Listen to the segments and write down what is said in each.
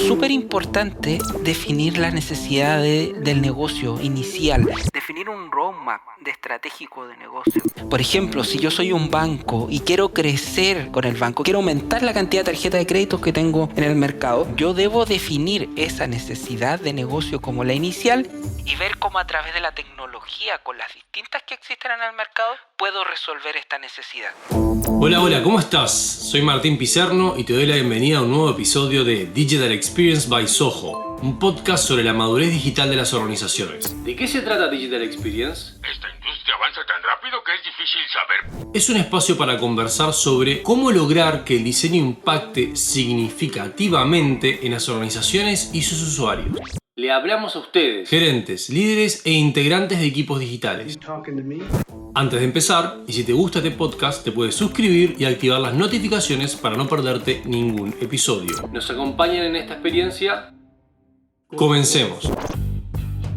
súper importante definir la necesidad del negocio inicial. Definir un roadmap estratégico de negocio. Por ejemplo, si yo soy un banco y quiero crecer con el banco, quiero aumentar la cantidad de tarjetas de créditos que tengo en el mercado, yo debo definir esa necesidad de negocio como la inicial y ver cómo a través de la tecnología, con las distintas que existen en el mercado, puedo resolver esta necesidad. Hola, ¿cómo estás? Soy Martín Pizerno y te doy la bienvenida a un nuevo episodio de Digital Experience by Soho, un podcast sobre la madurez digital de las organizaciones. ¿De qué se trata Digital Experience? Esta industria avanza tan rápido que es difícil saber. Es un espacio para conversar sobre cómo lograr que el diseño impacte significativamente en las organizaciones y sus usuarios. Le hablamos a ustedes, gerentes, líderes e integrantes de equipos digitales. Antes de empezar, y si te gusta este podcast, te puedes suscribir y activar las notificaciones para no perderte ningún episodio. ¿Nos acompañan en esta experiencia? Comencemos.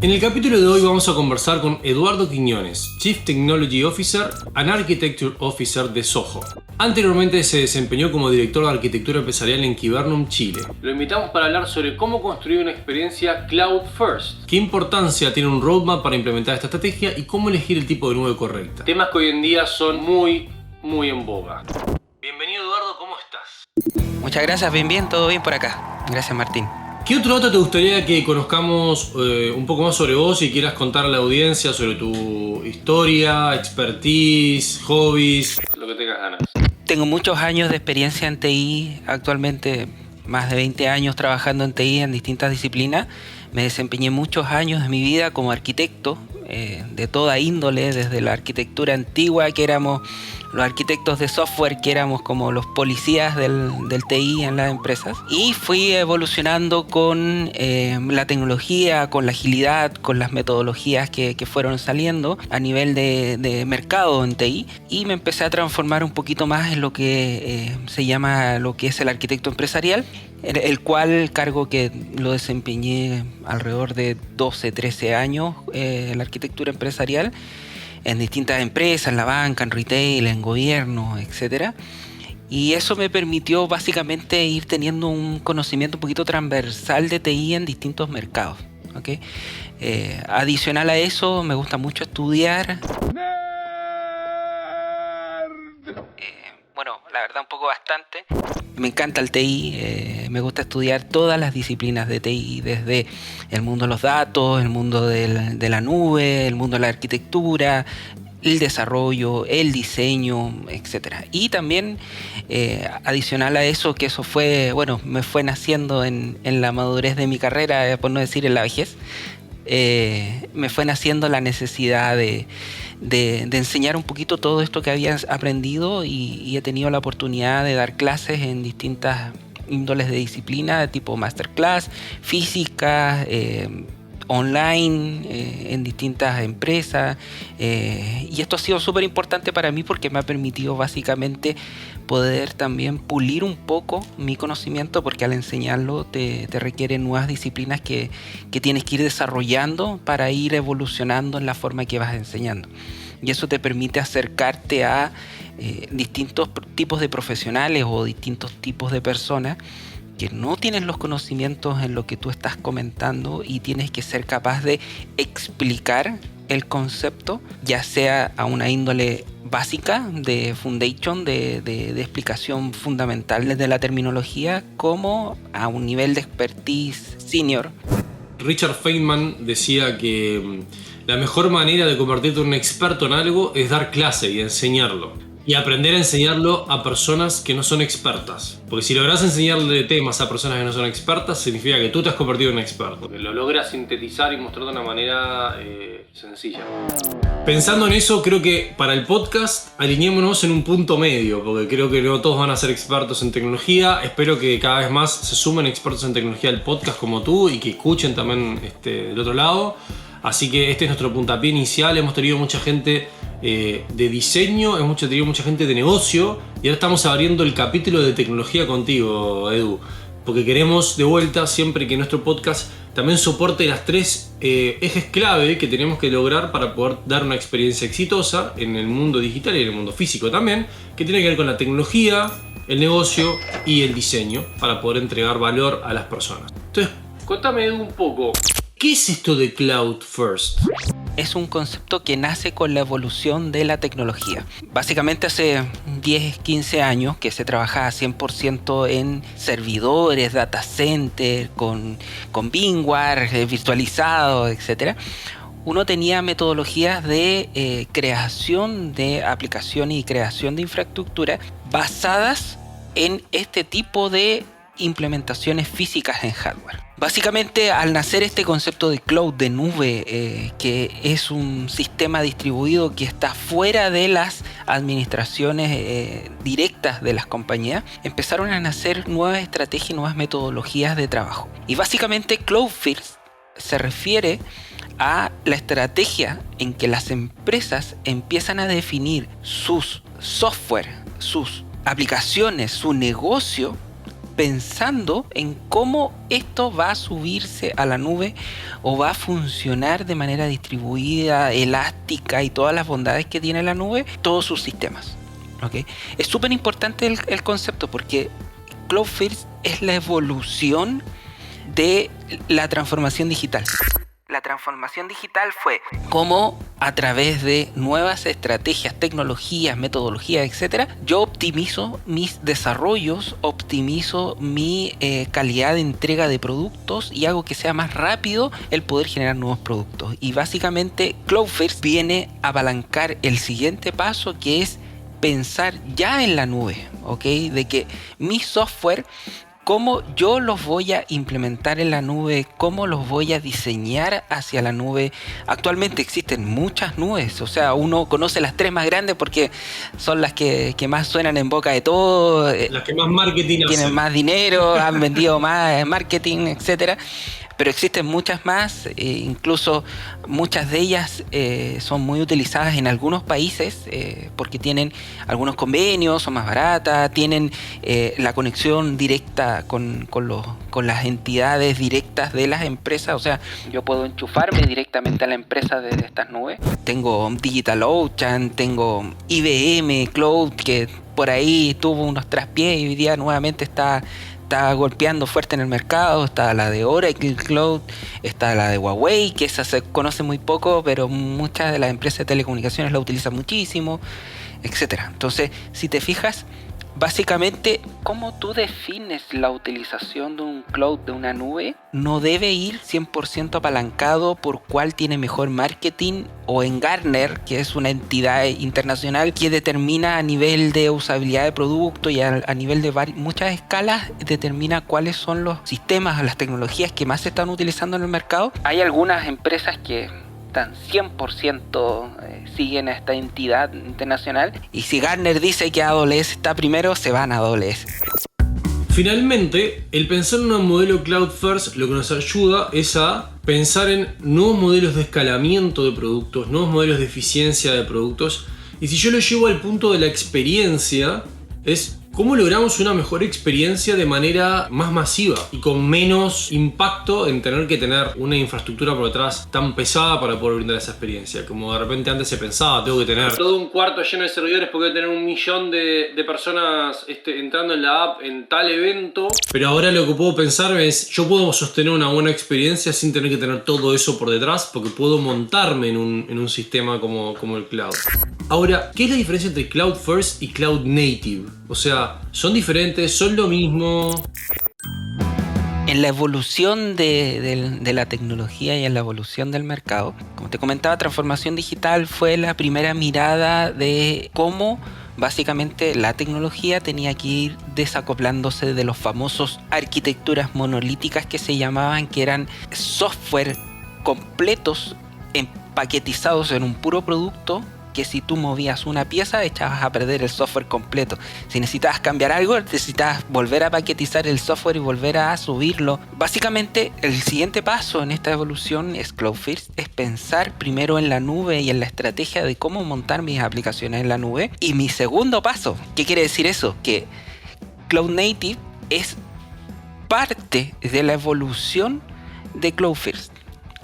En el capítulo de hoy vamos a conversar con Eduardo Quiñones, Chief Technology Officer and Architecture Officer de Soho. Anteriormente se desempeñó como director de arquitectura empresarial en Kibernum, Chile. Lo invitamos para hablar sobre cómo construir una experiencia Cloud First, qué importancia tiene un roadmap para implementar esta estrategia y cómo elegir el tipo de nube correcta. Temas que hoy en día son muy en boga. Bienvenido Eduardo, ¿cómo estás? Muchas gracias, bien, todo bien por acá. Gracias, Martín. ¿Qué otro dato te gustaría que conozcamos un poco más sobre vos y quieras contar a la audiencia sobre tu historia, expertise, hobbies, lo que tengas ganas? Tengo muchos años de experiencia en TI, actualmente más de 20 años trabajando en TI en distintas disciplinas. Me desempeñé muchos años de mi vida como arquitecto, de toda índole, desde la arquitectura antigua, que éramos los arquitectos de software, que éramos como los policías del TI en las empresas. Y fui evolucionando con la tecnología, con la agilidad, con las metodologías que fueron saliendo a nivel de mercado en TI. Y me empecé a transformar un poquito más en lo que se llama lo que es el arquitecto empresarial, el cual cargo que lo desempeñé alrededor de 12, 13 años, la arquitectura empresarial, en distintas empresas, en la banca, en retail, en gobierno, etc. Y eso me permitió básicamente ir teniendo un conocimiento un poquito transversal de TI en distintos mercados, ¿okay? Adicional a eso, me gusta mucho estudiar. Bueno, la verdad un poco bastante. Me encanta el TI, me gusta estudiar todas las disciplinas de TI, desde el mundo de los datos, el mundo de la nube, el mundo de la arquitectura, el desarrollo, el diseño, etc. Y también, adicional a eso, que eso fue, me fue naciendo en la madurez de mi carrera, por no decir en la vejez, me fue naciendo la necesidad de enseñar un poquito todo esto que había aprendido y he tenido la oportunidad de dar clases en distintas índoles de disciplina, de tipo masterclass, física, online, en distintas empresas, y esto ha sido súper importante para mí porque me ha permitido básicamente poder también pulir un poco mi conocimiento, porque al enseñarlo te requiere nuevas disciplinas que tienes que ir desarrollando para ir evolucionando en la forma que vas enseñando, y eso te permite acercarte a distintos tipos de profesionales o distintos tipos de personas que no tienen los conocimientos en lo que tú estás comentando, y tienes que ser capaz de explicar el concepto, ya sea a una índole básica de foundation, de explicación fundamental desde la terminología, como a un nivel de expertise senior. Richard Feynman decía que la mejor manera de convertirte en un experto en algo es dar clase y enseñarlo. Y aprender a enseñarlo a personas que no son expertas. Porque si logras enseñarle temas a personas que no son expertas, significa que tú te has convertido en un experto. Porque lo logras sintetizar y mostrar de una manera sencilla. Pensando en eso, creo que para el podcast alineémonos en un punto medio, porque creo que no todos van a ser expertos en tecnología. Espero que cada vez más se sumen expertos en tecnología al podcast como tú y que escuchen también del otro lado. Así que este es nuestro puntapié inicial. Hemos tenido mucha gente de diseño, hemos tenido mucha gente de negocio, y ahora estamos abriendo el capítulo de tecnología contigo, Edu, porque queremos de vuelta siempre que nuestro podcast también soporte las tres ejes clave que tenemos que lograr para poder dar una experiencia exitosa en el mundo digital y en el mundo físico también, que tiene que ver con la tecnología, el negocio y el diseño para poder entregar valor a las personas. Entonces, contame un poco, ¿qué es esto de Cloud First? Es un concepto que nace con la evolución de la tecnología. Básicamente hace 10, 15 años que se trabajaba 100% en servidores, data center, con VMware virtualizado, etc. Uno tenía metodologías de creación de aplicaciones y creación de infraestructura basadas en este tipo de implementaciones físicas en hardware. Básicamente, al nacer este concepto de cloud, de nube, que es un sistema distribuido que está fuera de las administraciones directas de las compañías, empezaron a nacer nuevas estrategias y nuevas metodologías de trabajo. Y básicamente Cloud First se refiere a la estrategia en que las empresas empiezan a definir sus software, sus aplicaciones, su negocio, pensando en cómo esto va a subirse a la nube o va a funcionar de manera distribuida, elástica y todas las bondades que tiene la nube, todos sus sistemas. ¿Okay? Es súper importante el concepto porque Cloud First es la evolución de la transformación digital. La transformación digital fue cómo a través de nuevas estrategias, tecnologías, metodologías, etc., yo optimizo mis desarrollos, optimizo mi calidad de entrega de productos y hago que sea más rápido el poder generar nuevos productos. Y básicamente Cloud First viene a apalancar el siguiente paso, que es pensar ya en la nube, ¿ok? De que mi software, cómo yo los voy a implementar en la nube, cómo los voy a diseñar hacia la nube. Actualmente existen muchas nubes, o sea, uno conoce las 3 más grandes porque son las que más suenan en boca de todo. Las que más marketing tienen hacen. más dinero, han vendido más marketing, etcétera. Pero existen muchas más, incluso muchas de ellas son muy utilizadas en algunos países porque tienen algunos convenios, son más baratas, tienen la conexión directa con las entidades directas de las empresas. O sea, yo puedo enchufarme directamente a la empresa de estas nubes. Tengo DigitalOcean, tengo IBM Cloud, que por ahí tuvo unos traspiés y hoy día nuevamente está golpeando fuerte en el mercado. Está la de Oracle Cloud, está la de Huawei, que esa se conoce muy poco, pero muchas de las empresas de telecomunicaciones la utilizan muchísimo, etcétera. Entonces, si te fijas, básicamente, cómo tú defines la utilización de un cloud, de una nube, no debe ir 100% apalancado por cuál tiene mejor marketing, o en Gartner, que es una entidad internacional que determina a nivel de usabilidad de producto y a nivel de muchas escalas, determina cuáles son los sistemas, las tecnologías que más se están utilizando en el mercado. Hay algunas empresas que están 100% siguen a esta entidad internacional, y si Gartner dice que AWS está primero, se van a AWS. Finalmente, el pensar en un modelo Cloud First lo que nos ayuda es a pensar en nuevos modelos de escalamiento de productos, nuevos modelos de eficiencia de productos. Y si yo lo llevo al punto de la experiencia, es cómo logramos una mejor experiencia de manera más masiva y con menos impacto en tener que tener una infraestructura por detrás tan pesada para poder brindar esa experiencia. Como de repente antes se pensaba, tengo que tener todo un cuarto lleno de servidores porque voy a tener 1 millón de personas entrando en la app en tal evento. Pero ahora lo que puedo pensar es, yo puedo sostener una buena experiencia sin tener que tener todo eso por detrás, porque puedo montarme en un sistema como el cloud. Ahora, ¿qué es la diferencia entre Cloud First y Cloud Native? O sea, ¿son diferentes? ¿Son lo mismo? En la evolución de la tecnología y en la evolución del mercado, como te comentaba, transformación digital fue la primera mirada de cómo básicamente la tecnología tenía que ir desacoplándose de los famosos arquitecturas monolíticas que se llamaban, que eran software completos empaquetizados en un puro producto, que si tú movías una pieza echabas a perder el software completo. Si necesitabas cambiar algo, necesitabas volver a paquetizar el software y volver a subirlo. Básicamente, el siguiente paso en esta evolución es Cloud First, es pensar primero en la nube y en la estrategia de cómo montar mis aplicaciones en la nube. Y mi segundo paso, ¿qué quiere decir eso? Que Cloud Native es parte de la evolución de Cloud First.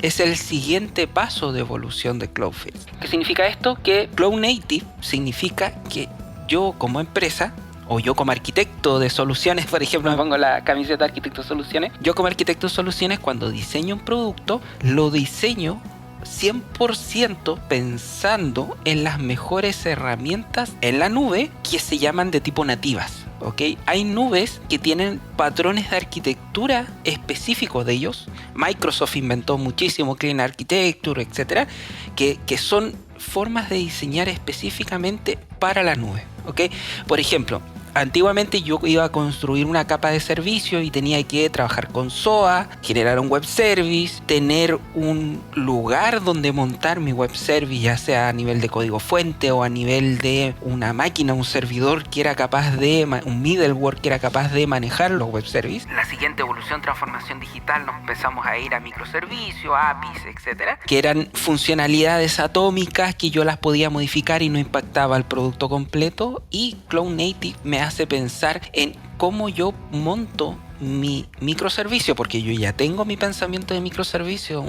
Es el siguiente paso de evolución de Cloud First. ¿Qué significa esto? Que Cloud Native significa que yo como empresa o yo como arquitecto de soluciones, por ejemplo, me pongo la camiseta de arquitecto de soluciones, yo como arquitecto de soluciones cuando diseño un producto, lo diseño 100% pensando en las mejores herramientas en la nube que se llaman de tipo nativas. ¿Ok? Hay nubes que tienen patrones de arquitectura específicos de ellos. Microsoft inventó muchísimo Clean Architecture, etcétera, que son formas de diseñar específicamente para la nube. ¿Ok? Por ejemplo, antiguamente yo iba a construir una capa de servicio y tenía que trabajar con SOA, generar un web service, tener un lugar donde montar mi web service, ya sea a nivel de código fuente o a nivel de una máquina, un servidor que era capaz de, un middleware que era capaz de manejar los web services. La siguiente evolución, transformación digital, nos empezamos a ir a microservicios, APIs, etcétera, que eran funcionalidades atómicas que yo las podía modificar y no impactaba el producto completo. Y Cloud Native me hace pensar en cómo yo monto mi microservicio, porque yo ya tengo mi pensamiento de microservicio,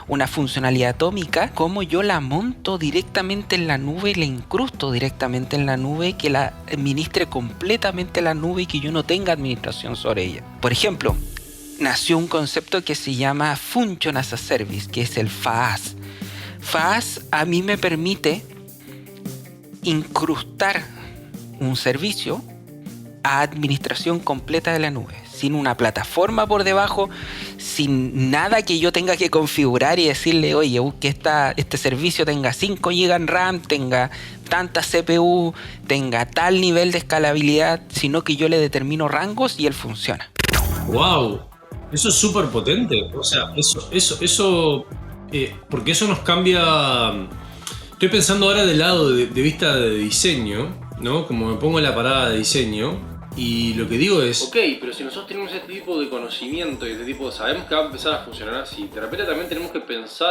una funcionalidad atómica, cómo yo la monto directamente en la nube, la incrusto directamente en la nube, que la administre completamente la nube y que yo no tenga administración sobre ella. Por ejemplo, nació un concepto que se llama Function as a Service, que es el FaaS. FaaS a mí me permite incrustar un servicio a administración completa de la nube, sin una plataforma por debajo, sin nada que yo tenga que configurar y decirle, oye, que este servicio tenga 5 GB en RAM, tenga tanta CPU, tenga tal nivel de escalabilidad, sino que yo le determino rangos y él funciona. ¡Wow! Eso es súper potente. O sea, porque eso nos cambia. Estoy pensando ahora del lado de vista de diseño, ¿no? Como me pongo en la parada de diseño. Y lo que digo es, ok, pero si nosotros tenemos este tipo de conocimiento y este tipo, sabemos que va a empezar a funcionar así, de repente también tenemos que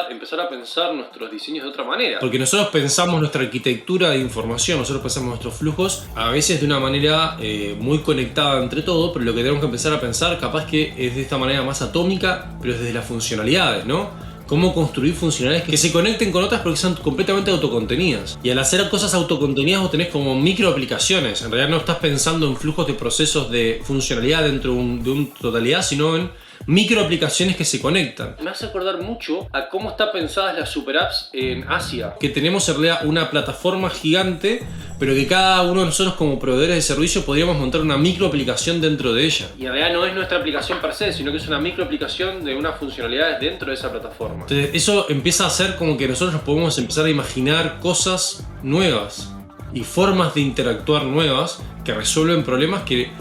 empezar a pensar nuestros diseños de otra manera. Porque nosotros pensamos nuestra arquitectura de información, nosotros pensamos nuestros flujos, a veces de una manera muy conectada entre todo, pero lo que tenemos que empezar a pensar capaz que es de esta manera más atómica, pero desde las funcionalidades, ¿no? Cómo construir funcionalidades que se conecten con otras porque son completamente autocontenidas. Y al hacer cosas autocontenidas vos tenés como microaplicaciones. En realidad no estás pensando en flujos de procesos de funcionalidad dentro de una totalidad, sino en microaplicaciones que se conectan. Me hace acordar mucho a cómo están pensadas las super apps en Asia. Que tenemos en realidad una plataforma gigante, pero que cada uno de nosotros como proveedores de servicio podríamos montar una microaplicación dentro de ella. Y en realidad no es nuestra aplicación per se, sino que es una microaplicación de unas funcionalidades dentro de esa plataforma. Entonces eso empieza a hacer como que nosotros nos podemos empezar a imaginar cosas nuevas y formas de interactuar nuevas que resuelven problemas que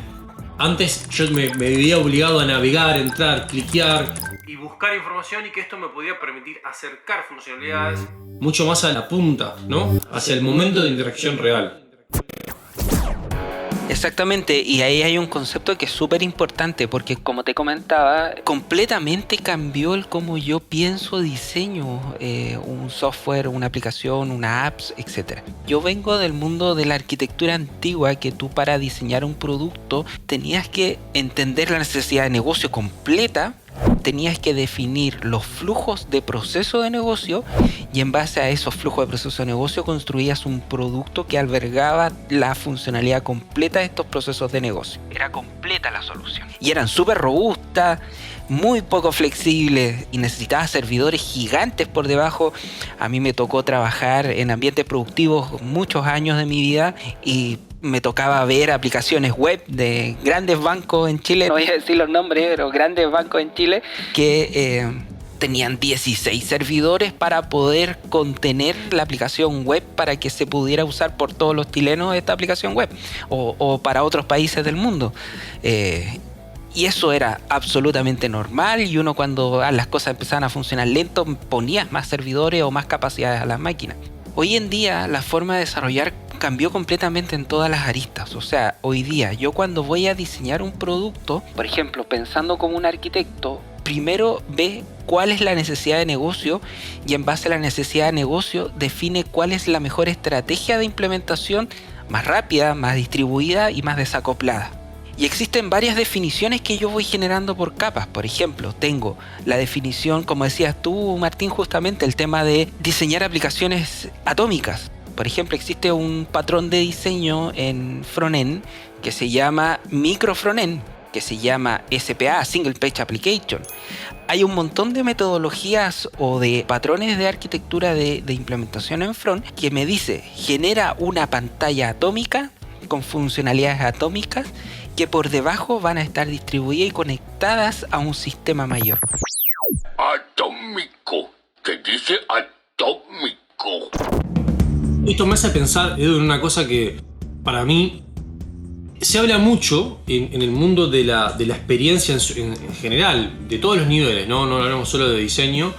antes yo me veía obligado a navegar, entrar, cliquear y buscar información, y que esto me podía permitir acercar funcionalidades mucho más a la punta, ¿no? Hacia el momento de interacción real. Exactamente, y ahí hay un concepto que es súper importante porque, como te comentaba, completamente cambió el cómo yo pienso, diseño un software, una aplicación, una apps, etc. Yo vengo del mundo de la arquitectura antigua, que tú para diseñar un producto tenías que entender la necesidad de negocio completa, tenías que definir los flujos de proceso de negocio y en base a esos flujos de proceso de negocio construías un producto que albergaba la funcionalidad completa de estos procesos de negocio. Era completa la solución. Y eran súper robustas, muy poco flexibles y necesitabas servidores gigantes por debajo. A mí me tocó trabajar en ambientes productivos muchos años de mi vida y me tocaba ver aplicaciones web de grandes bancos en Chile, no voy a decir los nombres, pero grandes bancos en Chile, que tenían 16 servidores para poder contener la aplicación web para que se pudiera usar por todos los chilenos esta aplicación web o para otros países del mundo. Y eso era absolutamente normal, y uno cuando las cosas empezaban a funcionar lento ponía más servidores o más capacidades a las máquinas. Hoy en día la forma de desarrollar cambió completamente en todas las aristas. O sea, hoy día yo cuando voy a diseñar un producto, por ejemplo, pensando como un arquitecto, primero ve cuál es la necesidad de negocio y en base a la necesidad de negocio define cuál es la mejor estrategia de implementación más rápida, más distribuida y más desacoplada. Y existen varias definiciones que yo voy generando por capas. Por ejemplo, tengo la definición, como decías tú, Martín, justamente el tema de diseñar aplicaciones atómicas. Por ejemplo, existe un patrón de diseño en frontend que se llama micro frontend, que se llama SPA, Single Page Application. Hay un montón de metodologías o de patrones de arquitectura de implementación en front que me dice, genera una pantalla atómica con funcionalidades atómicas que por debajo van a estar distribuidas y conectadas a un sistema mayor. Atómico. ¿Qué dice atómico? Esto me hace pensar, Edu, en una cosa que para mí se habla mucho en el mundo de la experiencia en general, de todos los niveles, no hablamos solo de diseño,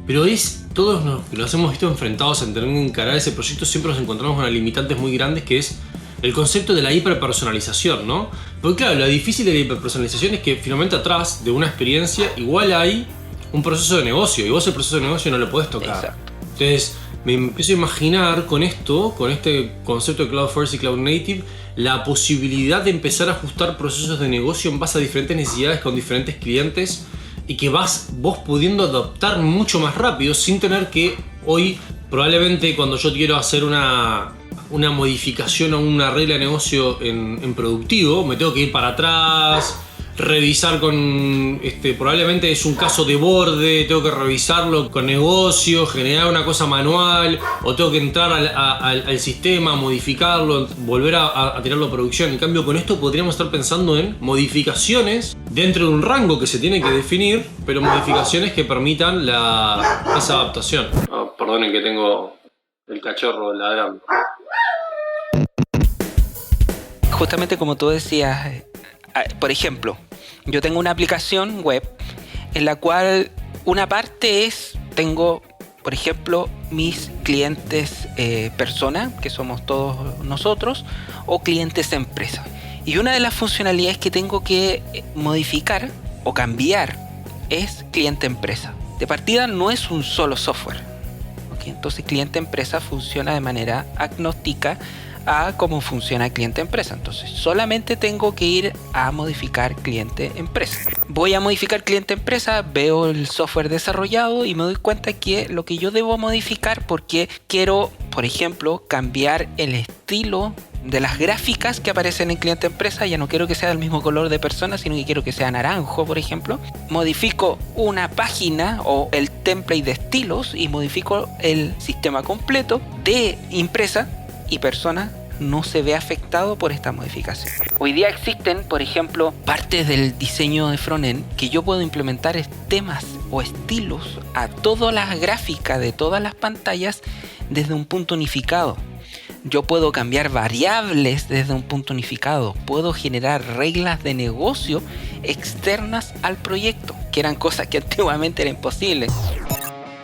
pero todos nos hemos visto enfrentados a tener que encarar ese proyecto, siempre nos encontramos con limitantes muy grandes, que es el concepto de la hiperpersonalización, ¿no? Porque claro, lo difícil de la hiperpersonalización es que finalmente atrás de una experiencia igual hay un proceso de negocio, y vos el proceso de negocio no lo podés tocar. Exacto. Entonces me empiezo a imaginar con este concepto de Cloud First y Cloud Native, la posibilidad de empezar a ajustar procesos de negocio en base a diferentes necesidades con diferentes clientes y que vas vos pudiendo adaptar mucho más rápido sin tener que hoy, probablemente cuando yo quiero hacer una modificación a una regla de negocio en productivo, me tengo que ir para atrás, revisar con, probablemente es un caso de borde, tengo que revisarlo con negocio, generar una cosa manual, o tengo que entrar al sistema, modificarlo, volver a tirarlo a producción. En cambio, con esto podríamos estar pensando en modificaciones dentro de un rango que se tiene que definir, pero modificaciones que permitan esa adaptación. Oh, perdonen que tengo el cachorro ladrando. Justamente como tú decías, por ejemplo, yo tengo una aplicación web en la cual una parte tengo, por ejemplo, mis clientes persona, que somos todos nosotros, o clientes empresa. Y una de las funcionalidades que tengo que modificar o cambiar es cliente empresa. De partida no es un solo software, ¿okay? Entonces cliente empresa funciona de manera agnóstica a cómo funciona cliente empresa. Entonces solamente tengo que ir a modificar cliente empresa. Voy a modificar cliente empresa, veo el software desarrollado y me doy cuenta que lo que yo debo modificar, porque quiero, por ejemplo, cambiar el estilo de las gráficas que aparecen en cliente empresa. Ya no quiero que sea del mismo color de persona, sino que quiero que sea naranjo, por ejemplo. Modifico una página o el template de estilos y modifico el sistema completo de empresa, y persona no se ve afectado por esta modificación. Hoy día existen, por ejemplo, partes del diseño de frontend que yo puedo implementar temas o estilos a todas las gráficas de todas las pantallas desde un punto unificado. Yo puedo cambiar variables desde un punto unificado. Puedo generar reglas de negocio externas al proyecto, que eran cosas que antiguamente eran imposibles.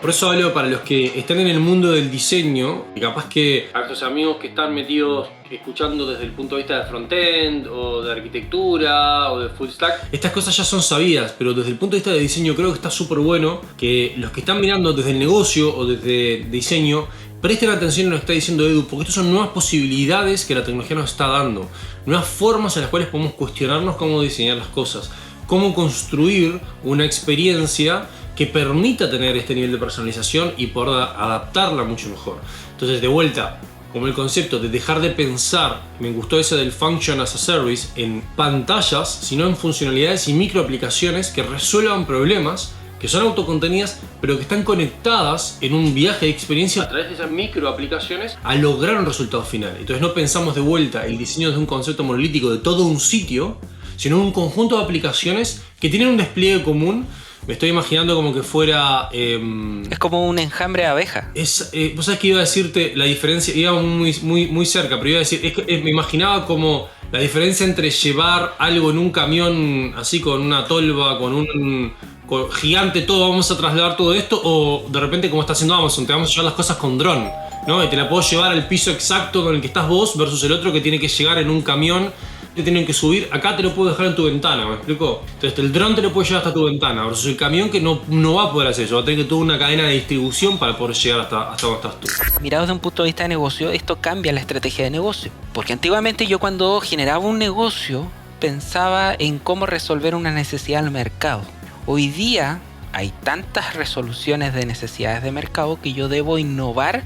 Por eso hablo para los que están en el mundo del diseño, y capaz que a estos amigos que están metidos escuchando desde el punto de vista de frontend o de arquitectura o de full stack, estas cosas ya son sabidas, pero desde el punto de vista de diseño creo que está súper bueno que los que están mirando desde el negocio o desde diseño presten atención a lo que está diciendo Edu, porque estas son nuevas posibilidades que la tecnología nos está dando, nuevas formas en las cuales podemos cuestionarnos cómo diseñar las cosas, cómo construir una experiencia que permita tener este nivel de personalización y poder adaptarla mucho mejor. Entonces, de vuelta, como el concepto de dejar de pensar, me gustó ese del Function as a Service, en pantallas, sino en funcionalidades y microaplicaciones que resuelvan problemas, que son autocontenidas, pero que están conectadas en un viaje de experiencia a través de esas microaplicaciones a lograr un resultado final. Entonces no pensamos de vuelta el diseño de un concepto monolítico de todo un sitio, sino un conjunto de aplicaciones que tienen un despliegue común. Me estoy imaginando como que fuera... es como un enjambre de abeja. Vos sabés que iba a decirte la diferencia, iba muy cerca, pero iba a decir, me imaginaba como la diferencia entre llevar algo en un camión así con una tolva, con gigante, todo, vamos a trasladar todo esto, o de repente como está haciendo Amazon, te vamos a llevar las cosas con dron, ¿no? Y te la puedo llevar al piso exacto con el que estás vos versus el otro que tiene que llegar en un camión. Te tienen que subir, acá te lo puedo dejar en tu ventana, ¿me explico? Entonces el dron te lo puede llevar hasta tu ventana, versus el camión que no va a poder hacer eso, va a tener que tener una cadena de distribución para poder llegar hasta donde estás tú. Mirado desde un punto de vista de negocio, esto cambia la estrategia de negocio. Porque antiguamente yo cuando generaba un negocio pensaba en cómo resolver una necesidad del mercado. Hoy día hay tantas resoluciones de necesidades de mercado que yo debo innovar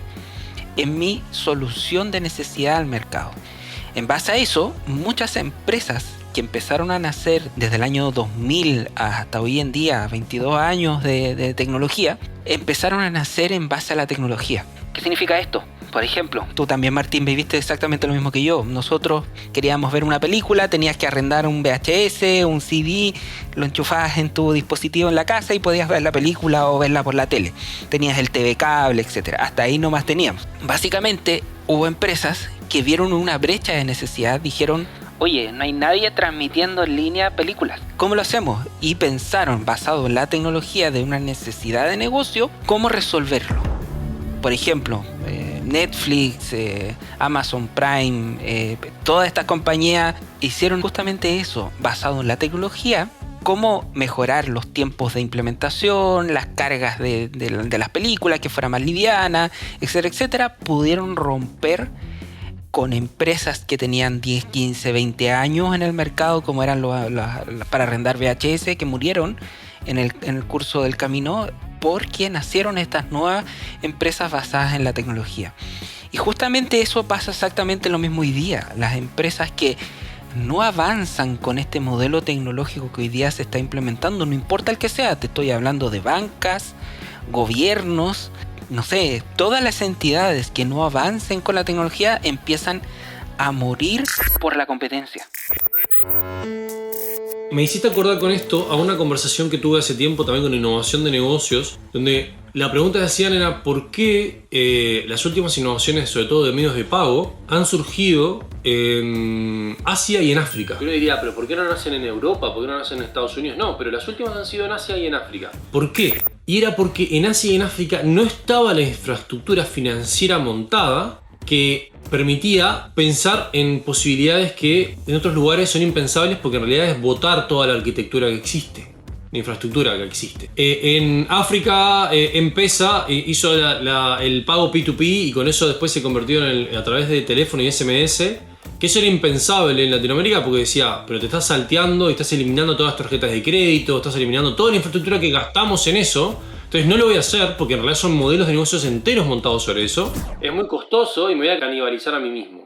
en mi solución de necesidad al mercado. En base a eso, muchas empresas que empezaron a nacer desde el año 2000 hasta hoy en día, 22 años de tecnología, empezaron a nacer en base a la tecnología. ¿Qué significa esto? Por ejemplo, tú también, Martín, viviste exactamente lo mismo que yo. Nosotros queríamos ver una película, tenías que arrendar un VHS, un CD, lo enchufabas en tu dispositivo en la casa y podías ver la película o verla por la tele. Tenías el TV cable, etc. Hasta ahí nomás teníamos. Básicamente, hubo empresas que vieron una brecha de necesidad, dijeron: oye, no hay nadie transmitiendo en línea películas. ¿Cómo lo hacemos? Y pensaron, basado en la tecnología de una necesidad de negocio, cómo resolverlo. Por ejemplo, Netflix, Amazon Prime, todas estas compañías hicieron justamente eso, basado en la tecnología, cómo mejorar los tiempos de implementación, las cargas de las películas, que fuera más liviana, etcétera, etcétera. Pudieron romper con empresas que tenían 10, 15, 20 años en el mercado, como eran para arrendar VHS, que murieron en el curso del camino, porque nacieron estas nuevas empresas basadas en la tecnología. Y justamente eso pasa exactamente lo mismo hoy día. Las empresas que no avanzan con este modelo tecnológico que hoy día se está implementando, no importa el que sea, te estoy hablando de bancas, gobiernos, no sé, todas las entidades que no avancen con la tecnología empiezan a morir por la competencia. Me hiciste acordar con esto a una conversación que tuve hace tiempo también con innovación de negocios, donde la pregunta que hacían era por qué las últimas innovaciones, sobre todo de medios de pago, han surgido en Asia y en África. Uno diría, pero ¿por qué no nacen en Europa? ¿Por qué no nacen en Estados Unidos? No, pero las últimas han sido en Asia y en África. ¿Por qué? Y era porque en Asia y en África no estaba la infraestructura financiera montada que permitía pensar en posibilidades que en otros lugares son impensables, porque en realidad es botar toda la arquitectura que existe, la infraestructura que existe. En África, M-Pesa hizo el pago P2P y con eso después se convirtió a través de teléfono y SMS, que eso era impensable en Latinoamérica, porque decía, pero te estás salteando y estás eliminando todas las tarjetas de crédito, estás eliminando toda la infraestructura que gastamos en eso. Entonces no lo voy a hacer porque en realidad son modelos de negocios enteros montados sobre eso. Es muy costoso y me voy a canibalizar a mí mismo.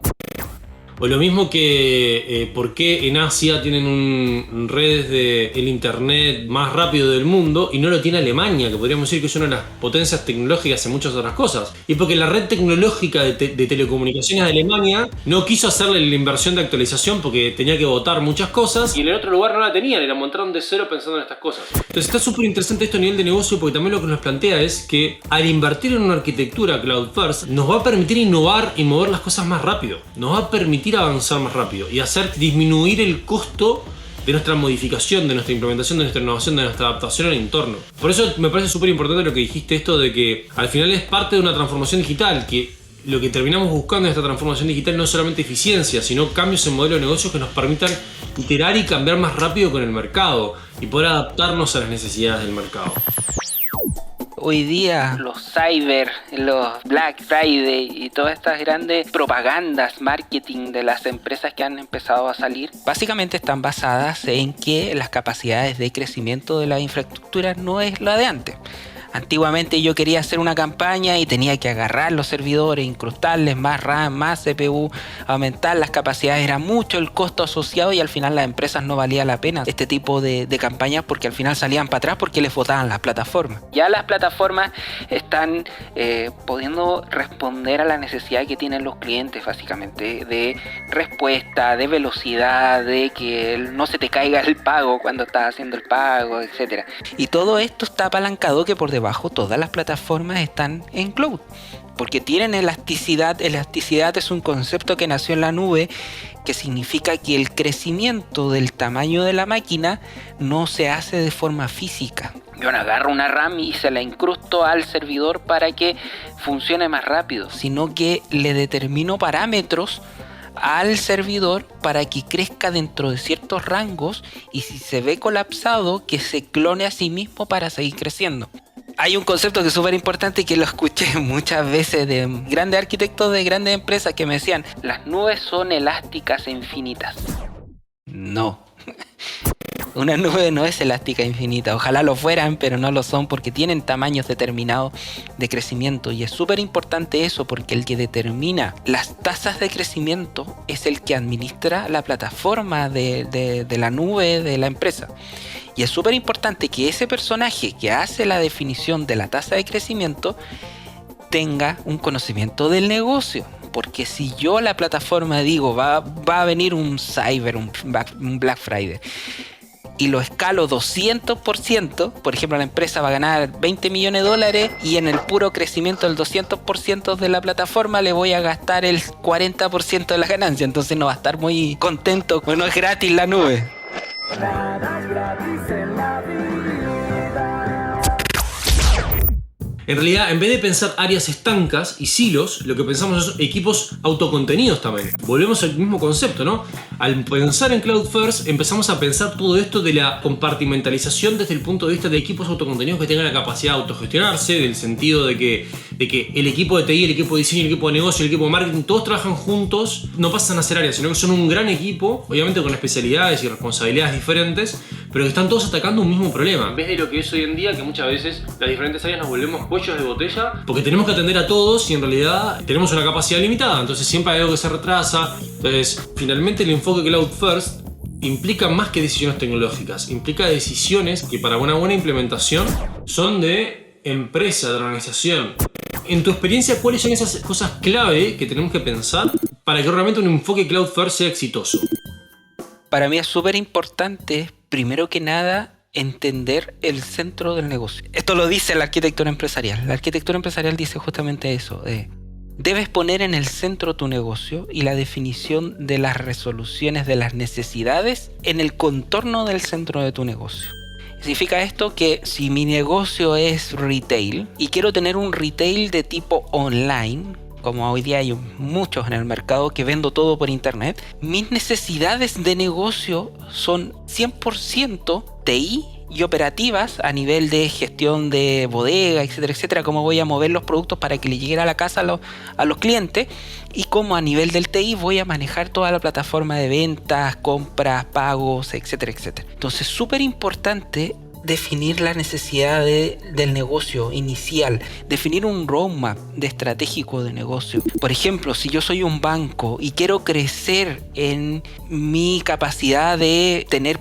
O lo mismo que por qué en Asia tienen redes del internet más rápido del mundo y no lo tiene Alemania, que podríamos decir que es una de las potencias tecnológicas en muchas otras cosas. Y porque la red tecnológica de telecomunicaciones de Alemania no quiso hacerle la inversión de actualización porque tenía que votar muchas cosas y en el otro lugar no la tenían, la montaron de cero pensando en estas cosas. Entonces está súper interesante esto a nivel de negocio, porque también lo que nos plantea es que al invertir en una arquitectura cloud first nos va a permitir innovar y mover las cosas más rápido, nos va a permitir avanzar más rápido y hacer disminuir el costo de nuestra modificación, de nuestra implementación, de nuestra innovación, de nuestra adaptación al entorno. Por eso me parece súper importante lo que dijiste, esto de que al final es parte de una transformación digital, que lo que terminamos buscando en esta transformación digital no es solamente eficiencia, sino cambios en modelo de negocios que nos permitan iterar y cambiar más rápido con el mercado y poder adaptarnos a las necesidades del mercado. Hoy día los cyber, los Black Friday y todas estas grandes propagandas, marketing de las empresas que han empezado a salir, básicamente están basadas en que las capacidades de crecimiento de la infraestructura no es la de antes. Antiguamente yo quería hacer una campaña y tenía que agarrar los servidores, incrustarles más RAM, más CPU, aumentar las capacidades, era mucho el costo asociado y al final las empresas no valía la pena este tipo de campañas, porque al final salían para atrás porque les botaban las plataformas. Ya las plataformas están pudiendo responder a la necesidad que tienen los clientes, básicamente, de respuesta, de velocidad, de que no se te caiga el pago cuando estás haciendo el pago, etc. Y todo esto está apalancado que por debajo todas las plataformas están en cloud, porque tienen elasticidad. Elasticidad es un concepto que nació en la nube, que significa que el crecimiento del tamaño de la máquina no se hace de forma física. Yo agarro una RAM y se la incrusto al servidor para que funcione más rápido, sino que le determino parámetros al servidor para que crezca dentro de ciertos rangos y si se ve colapsado, que se clone a sí mismo para seguir creciendo. Hay un concepto que es súper importante y que lo escuché muchas veces de grandes arquitectos de grandes empresas que me decían: las nubes son elásticas e infinitas. No. Una nube no es elástica e infinita. Ojalá lo fueran, pero no lo son porque tienen tamaños determinados de crecimiento. Y es súper importante eso porque el que determina las tasas de crecimiento es el que administra la plataforma de la nube de la empresa. Y es súper importante que ese personaje que hace la definición de la tasa de crecimiento tenga un conocimiento del negocio. Porque si yo a la plataforma digo va a venir un Cyber, un Black Friday, y lo escalo 200%, por ejemplo la empresa va a ganar $20 millones y en el puro crecimiento del 200% de la plataforma le voy a gastar el 40% de la ganancia, entonces no va a estar muy contento, porque no es gratis la nube. En realidad, en vez de pensar áreas estancas y silos, lo que pensamos es equipos autocontenidos también. Volvemos al mismo concepto, ¿no? Al pensar en Cloud First, empezamos a pensar todo esto de la compartimentalización desde el punto de vista de equipos autocontenidos que tengan la capacidad de autogestionarse, del sentido de que el equipo de TI, el equipo de diseño, el equipo de negocio, el equipo de marketing, todos trabajan juntos, no pasan a ser áreas, sino que son un gran equipo, obviamente con especialidades y responsabilidades diferentes, pero que están todos atacando un mismo problema. En vez de lo que es hoy en día, que muchas veces las diferentes áreas nos volvemos cuellos de botella, porque tenemos que atender a todos y en realidad tenemos una capacidad limitada, entonces siempre hay algo que se retrasa. Entonces, finalmente el enfoque Cloud First implica más que decisiones tecnológicas, implica decisiones que para una buena implementación son de empresa, de organización. En tu experiencia, ¿cuáles son esas cosas clave que tenemos que pensar para que realmente un enfoque Cloud First sea exitoso? Para mí es súper importante, primero que nada, entender el centro del negocio. Esto lo dice la arquitectura empresarial. La arquitectura empresarial dice justamente eso. Debes poner en el centro tu negocio y la definición de las resoluciones de las necesidades en el contorno del centro de tu negocio. Significa esto que si mi negocio es retail y quiero tener un retail de tipo online, como hoy día hay muchos en el mercado que vendo todo por internet, mis necesidades de negocio son 100% TI y operativas a nivel de gestión de bodega, etcétera, etcétera, cómo voy a mover los productos para que le lleguen a la casa a los clientes, y cómo a nivel del TI voy a manejar toda la plataforma de ventas, compras, pagos, etcétera, etcétera. Entonces, súper importante definir la necesidad del negocio inicial, definir un roadmap estratégico de negocio. Por ejemplo, si yo soy un banco y quiero crecer en mi capacidad de tener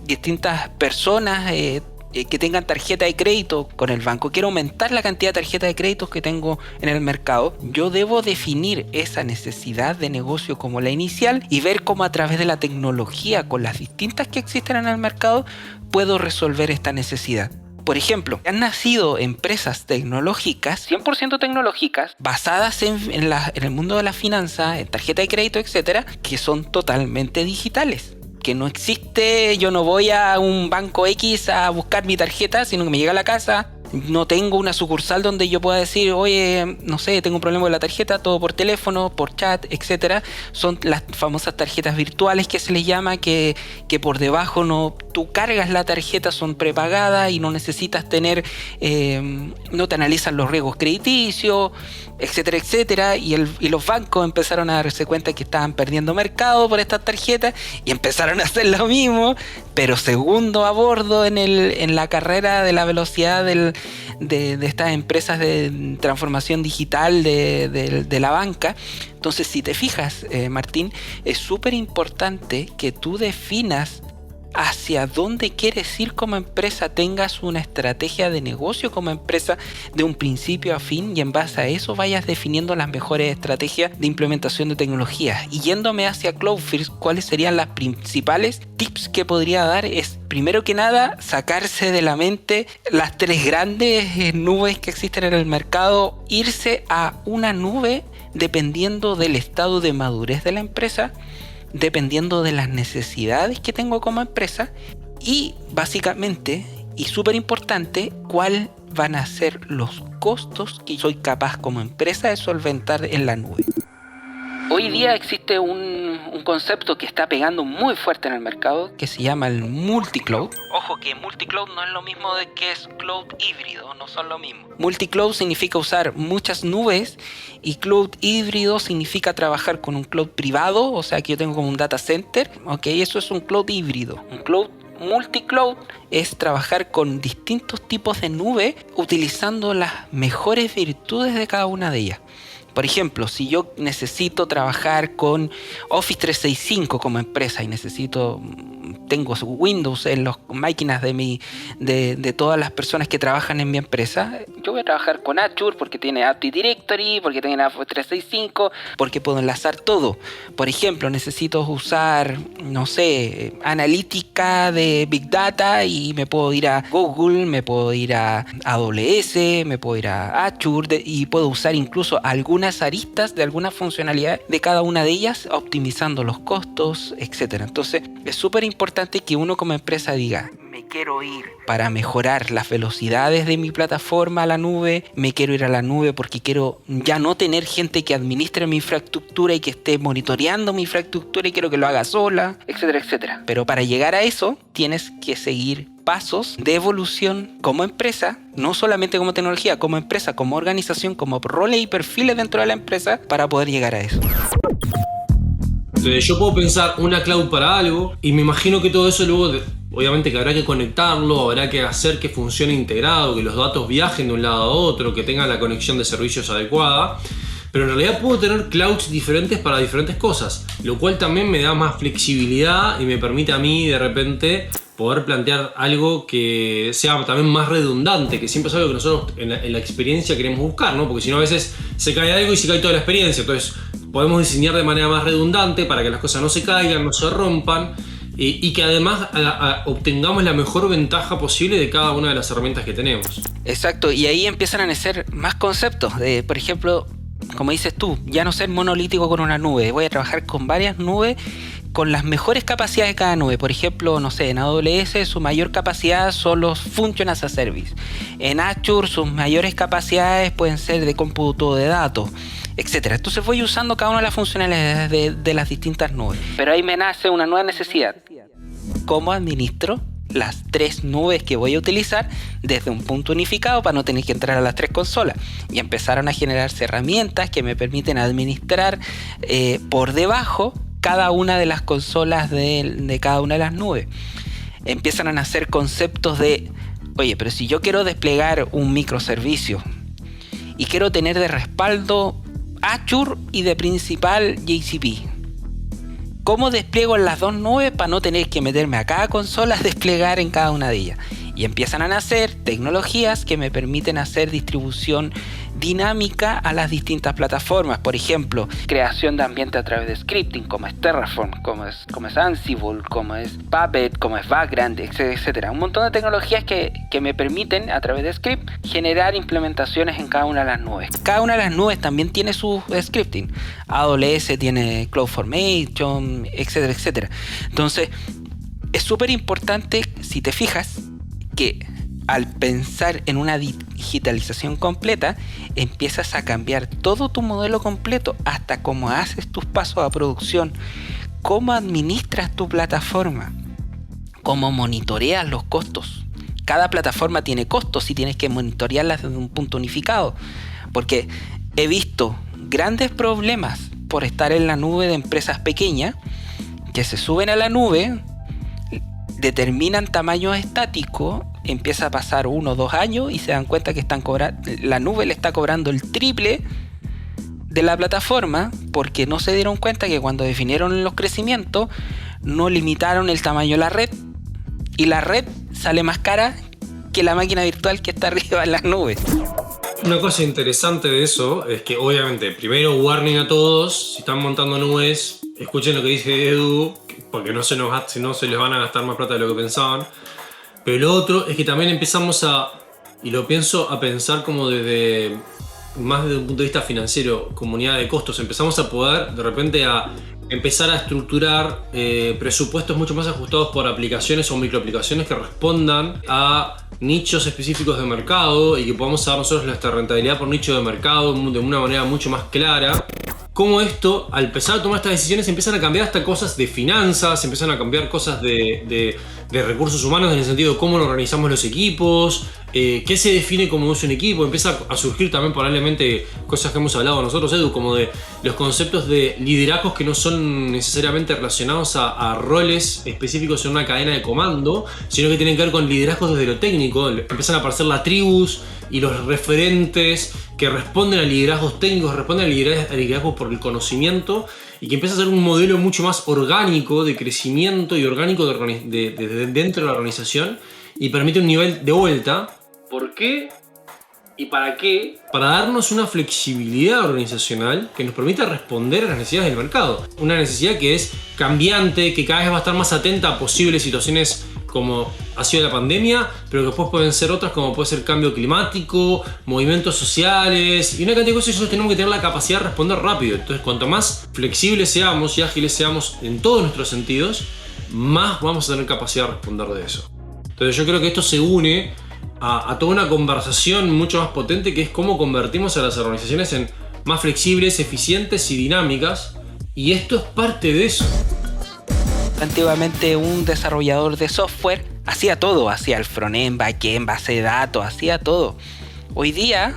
distintas personas que tengan tarjeta de crédito con el banco, quiero aumentar la cantidad de tarjetas de créditos que tengo en el mercado, yo debo definir esa necesidad de negocio como la inicial y ver cómo a través de la tecnología, con las distintas que existen en el mercado, puedo resolver esta necesidad. Por ejemplo, han nacido empresas tecnológicas, 100% tecnológicas, basadas en el mundo de la finanza, en tarjeta de crédito, etcétera, que son totalmente digitales. Que no existe, yo no voy a un banco X a buscar mi tarjeta, sino que me llega a la casa. No tengo una sucursal donde yo pueda decir, oye, no sé, tengo un problema con la tarjeta, todo por teléfono, por chat, etcétera. Son las famosas tarjetas virtuales que se les llama, que por debajo tú cargas la tarjeta, son prepagadas y no necesitas tener, no te analizan los riesgos crediticios, etcétera, etcétera. Y los bancos empezaron a darse cuenta que estaban perdiendo mercado por estas tarjetas y empezaron a hacer lo mismo, pero segundo a bordo en la carrera de la velocidad de estas empresas de transformación digital de la banca. Entonces, si te fijas, Martín, es súper importante que tú definas hacia dónde quieres ir como empresa, tengas una estrategia de negocio como empresa de un principio a fin, y en base a eso vayas definiendo las mejores estrategias de implementación de tecnología. Y yéndome hacia Cloud First, ¿cuáles serían las principales tips que podría dar? Es, primero que nada, sacarse de la mente las tres grandes nubes que existen en el mercado, irse a una nube dependiendo del estado de madurez de la empresa, dependiendo de las necesidades que tengo como empresa, y básicamente, y súper importante, cuáles van a ser los costos que soy capaz como empresa de solventar en la nube. Hoy día existe un concepto que está pegando muy fuerte en el mercado, que se llama el multicloud. Ojo que multicloud no es lo mismo de que es cloud híbrido, no son lo mismo. Multicloud significa usar muchas nubes, y cloud híbrido significa trabajar con un cloud privado, o sea que yo tengo como un data center, ¿ok? Eso es un cloud híbrido. Un cloud multicloud es trabajar con distintos tipos de nube utilizando las mejores virtudes de cada una de ellas. Por ejemplo, si yo necesito trabajar con Office 365 como empresa y tengo Windows en las máquinas de todas las personas que trabajan en mi empresa, yo voy a trabajar con Azure porque tiene Active Directory, porque tiene Office 365, porque puedo enlazar todo. Por ejemplo, necesito usar, analítica de Big Data y me puedo ir a Google, me puedo ir a AWS, me puedo ir a Azure y puedo usar incluso algunas aristas de algunas funcionalidades de cada una de ellas, optimizando los costos, etc. Entonces, es súper importante que uno como empresa diga: me quiero ir para mejorar las velocidades de mi plataforma a la nube, me quiero ir a la nube porque quiero ya no tener gente que administre mi infraestructura y que esté monitoreando mi infraestructura y quiero que lo haga sola, etcétera, etcétera. Pero para llegar a eso, tienes que seguir pasos de evolución como empresa, no solamente como tecnología, como empresa, como organización, como roles y perfiles dentro de la empresa para poder llegar a eso. Entonces yo puedo pensar una cloud para algo y me imagino que todo eso luego, obviamente que habrá que conectarlo, habrá que hacer que funcione integrado, que los datos viajen de un lado a otro, que tengan la conexión de servicios adecuada. Pero en realidad puedo tener clouds diferentes para diferentes cosas, lo cual también me da más flexibilidad y me permite a mí de repente poder plantear algo que sea también más redundante, que siempre es algo que nosotros en la experiencia queremos buscar, ¿no? Porque si no, a veces se cae algo y se cae toda la experiencia. Entonces podemos diseñar de manera más redundante para que las cosas no se caigan, no se rompan y que además obtengamos la mejor ventaja posible de cada una de las herramientas que tenemos. Exacto, y ahí empiezan a nacer más conceptos de, por ejemplo, como dices tú, ya no ser monolítico con una nube. Voy a trabajar con varias nubes con las mejores capacidades de cada nube. Por ejemplo, en AWS su mayor capacidad son los Function as a Service. En Azure sus mayores capacidades pueden ser de cómputo de datos, etc. Entonces voy usando cada una de las funcionalidades de las distintas nubes. Pero ahí me nace una nueva necesidad. ¿Cómo administro las 3 nubes que voy a utilizar desde un punto unificado para no tener que entrar a las 3 consolas? Y empezaron a generarse herramientas que me permiten administrar por debajo cada una de las consolas de cada una de las nubes. Empiezan a nacer conceptos de, oye, pero si yo quiero desplegar un microservicio y quiero tener de respaldo Azure y de principal GCP, ¿cómo despliego en las 2 nubes para no tener que meterme a cada consola a desplegar en cada una de ellas? Y empiezan a nacer tecnologías que me permiten hacer distribución dinámica a las distintas plataformas. Por ejemplo, creación de ambiente a través de scripting, como es Terraform, como es Ansible, como es Puppet, como es Vagrant, etcétera, etcétera. Un montón de tecnologías que me permiten, a través de script, generar implementaciones en cada una de las nubes. Cada una de las nubes también tiene su scripting. AWS tiene CloudFormation, etcétera, etcétera. Entonces, es súper importante, si te fijas, que al pensar en una digitalización completa, empiezas a cambiar todo tu modelo completo, hasta cómo haces tus pasos a producción, cómo administras tu plataforma, cómo monitoreas los costos. Cada plataforma tiene costos y tienes que monitorearlas desde un punto unificado, porque he visto grandes problemas por estar en la nube de empresas pequeñas que se suben a la nube, determinan tamaño estático, empieza a pasar 1 o 2 años y se dan cuenta que la nube le está cobrando el triple de la plataforma, porque no se dieron cuenta que cuando definieron los crecimientos no limitaron el tamaño de la red, y la red sale más cara que la máquina virtual que está arriba en las nubes. Una cosa interesante de eso es que, obviamente, primero, warning a todos: si están montando nubes, escuchen lo que dice Edu, porque no se les van a gastar más plata de lo que pensaban. Pero lo otro es que también empezamos y lo pienso a pensar como más desde un punto de vista financiero, comunidad de costos. Empezamos a poder de repente a empezar a estructurar presupuestos mucho más ajustados por aplicaciones o microaplicaciones que respondan a nichos específicos de mercado y que podamos dar nosotros nuestra rentabilidad por nicho de mercado de una manera mucho más clara. cómo esto, al empezar a tomar estas decisiones, empiezan a cambiar hasta cosas de finanzas, empiezan a cambiar cosas de recursos humanos, en el sentido de cómo nos organizamos los equipos, qué se define como es un equipo. Empieza a surgir también probablemente cosas que hemos hablado nosotros, Edu, como de los conceptos de liderazgos que no son necesariamente relacionados a roles específicos en una cadena de comando, sino que tienen que ver con liderazgos desde lo técnico. Empiezan a aparecer las tribus y los referentes que responden a liderazgos técnicos, responden a liderazgos por el conocimiento, y que empieza a ser un modelo mucho más orgánico de crecimiento y orgánico dentro de la organización, y permite un nivel de vuelta. ¿Por qué? ¿Y para qué? Para darnos una flexibilidad organizacional que nos permita responder a las necesidades del mercado. Una necesidad que es cambiante, que cada vez va a estar más atenta a posibles situaciones como ha sido la pandemia, pero que después pueden ser otras, como puede ser cambio climático, movimientos sociales y una cantidad de cosas. Y nosotros tenemos que tener la capacidad de responder rápido. Entonces, cuanto más flexibles seamos y ágiles seamos en todos nuestros sentidos, más vamos a tener capacidad de responder de eso. Entonces, yo creo que esto se une a toda una conversación mucho más potente, que es cómo convertimos a las organizaciones en más flexibles, eficientes y dinámicas. Y esto es parte de eso. Antiguamente un desarrollador de software hacía todo, hacía el frontend, backend, base de datos, hacía todo. Hoy día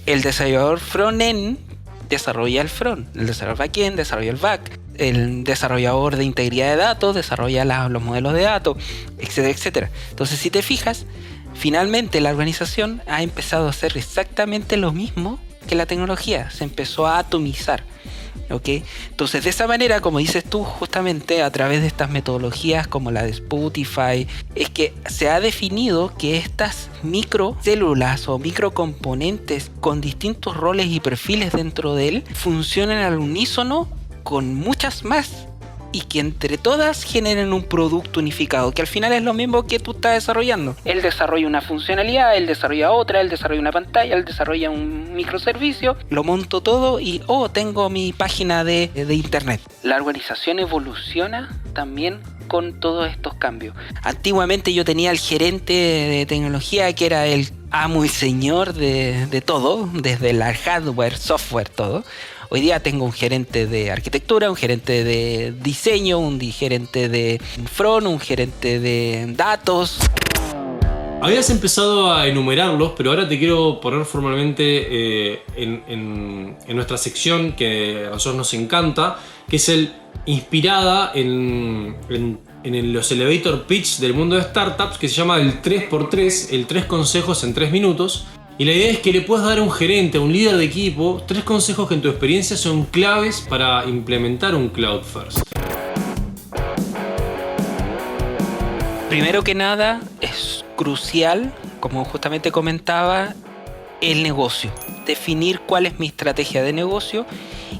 el desarrollador frontend desarrolla el front, el desarrollador backend desarrolla el back, el desarrollador de integridad de datos desarrolla los modelos de datos, etcétera, etcétera. Entonces, si te fijas, finalmente la organización ha empezado a hacer exactamente lo mismo que la tecnología, se empezó a atomizar. ¿Okay? Entonces, de esa manera, como dices tú, justamente a través de estas metodologías como la de Spotify, es que se ha definido que estas microcélulas o microcomponentes con distintos roles y perfiles dentro de él funcionan al unísono con muchas más, y que entre todas generen un producto unificado, que al final es lo mismo que tú estás desarrollando. Él desarrolla una funcionalidad, él desarrolla otra, él desarrolla una pantalla, él desarrolla un microservicio, lo monto todo y tengo mi página de internet. La organización evoluciona también con todos estos cambios. Antiguamente yo tenía el gerente de tecnología, que era el amo y señor de todo, desde el hardware, software, todo. Hoy día tengo un gerente de arquitectura, un gerente de diseño, un gerente de front, un gerente de datos. Habías empezado a enumerarlos, pero ahora te quiero poner formalmente en nuestra sección que a nosotros nos encanta, que es inspirada en los elevator pitch del mundo de startups, que se llama el 3x3, el 3 consejos en 3 minutos. Y la idea es que le puedas dar a un gerente, a un líder de equipo, 3 consejos que en tu experiencia son claves para implementar un Cloud First. Primero que nada, es crucial, como justamente comentaba, el negocio. Definir cuál es mi estrategia de negocio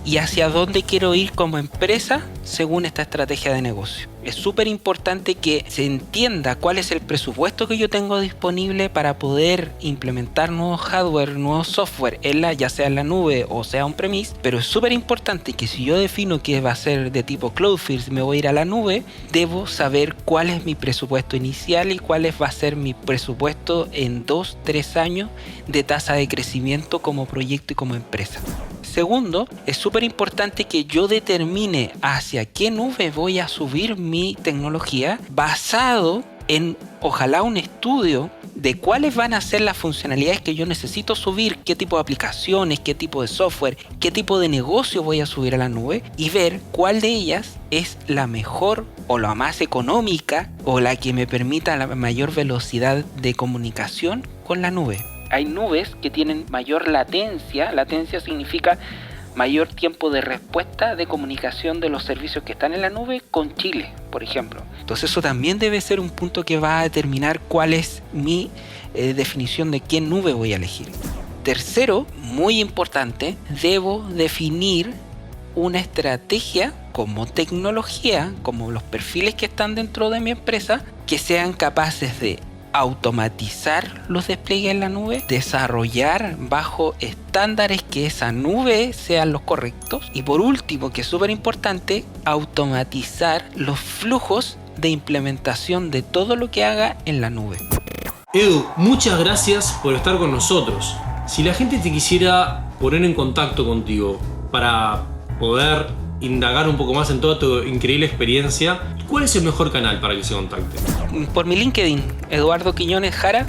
y hacia dónde quiero ir como empresa según esta estrategia de negocio. Es súper importante que se entienda cuál es el presupuesto que yo tengo disponible para poder implementar nuevos hardware, nuevos software, ya sea en la nube o sea on-premise, pero es súper importante que si yo defino que va a ser de tipo Cloud First, me voy a ir a la nube, debo saber cuál es mi presupuesto inicial y cuál va a ser mi presupuesto en 2-3 años de tasa de crecimiento como proyecto y como empresa. Segundo, es súper importante que yo determine hacia qué nube voy a subir mi tecnología basado en, ojalá, un estudio de cuáles van a ser las funcionalidades que yo necesito subir, qué tipo de aplicaciones, qué tipo de software, qué tipo de negocio voy a subir a la nube, y ver cuál de ellas es la mejor o la más económica o la que me permita la mayor velocidad de comunicación con la nube. Hay nubes que tienen mayor latencia. Latencia significa mayor tiempo de respuesta de comunicación de los servicios que están en la nube con Chile, por ejemplo. Entonces eso también debe ser un punto que va a determinar cuál es mi definición de qué nube voy a elegir. Tercero, muy importante, debo definir una estrategia como tecnología, como los perfiles que están dentro de mi empresa, que sean capaces de automatizar los despliegues en la nube, desarrollar bajo estándares que esa nube sean los correctos, y por último, que es súper importante, automatizar los flujos de implementación de todo lo que haga en la nube. Edu, muchas gracias por estar con nosotros. Si la gente te quisiera poner en contacto contigo para poder indagar un poco más en toda tu increíble experiencia, ¿cuál es el mejor canal para que se contacte? Por mi LinkedIn, Eduardo Quiñones Jara,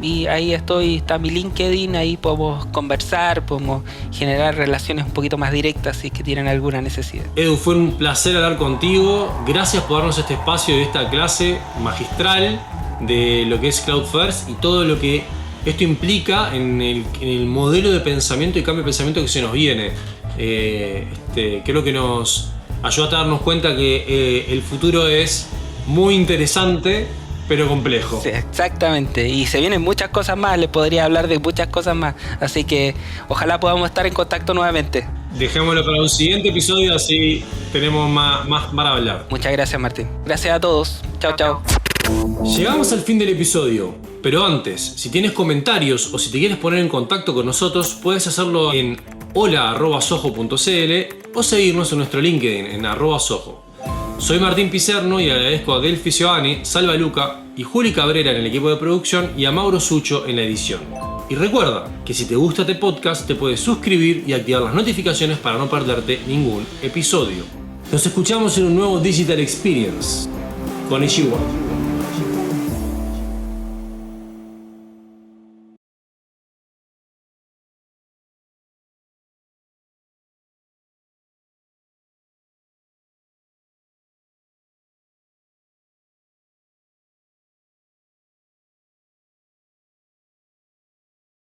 y ahí está mi LinkedIn, ahí podemos conversar, podemos generar relaciones un poquito más directas si es que tienen alguna necesidad. Edu, fue un placer hablar contigo, gracias por darnos este espacio de esta clase magistral de lo que es Cloud First y todo lo que esto implica en el modelo de pensamiento y cambio de pensamiento que se nos viene. Creo que nos ayuda a darnos cuenta que el futuro es muy interesante, pero complejo. Sí, exactamente, y se vienen muchas cosas más, les podría hablar de muchas cosas más, así que ojalá podamos estar en contacto nuevamente. Dejémoslo para un siguiente episodio, así tenemos más para hablar. Muchas gracias, Martín. Gracias a todos. Chao, chao. Llegamos al fin del episodio, pero antes, si tienes comentarios o si te quieres poner en contacto con nosotros, puedes hacerlo en hola@soho.cl o seguirnos en nuestro LinkedIn en @soho. Soy Martín Picerno y agradezco a Delphi Giovanni, Salva Luca y Juli Cabrera en el equipo de producción y a Mauro Sucho en la edición. Y recuerda que si te gusta este podcast te puedes suscribir y activar las notificaciones para no perderte ningún episodio. Nos escuchamos en un nuevo Digital Experience. Konnichiwa.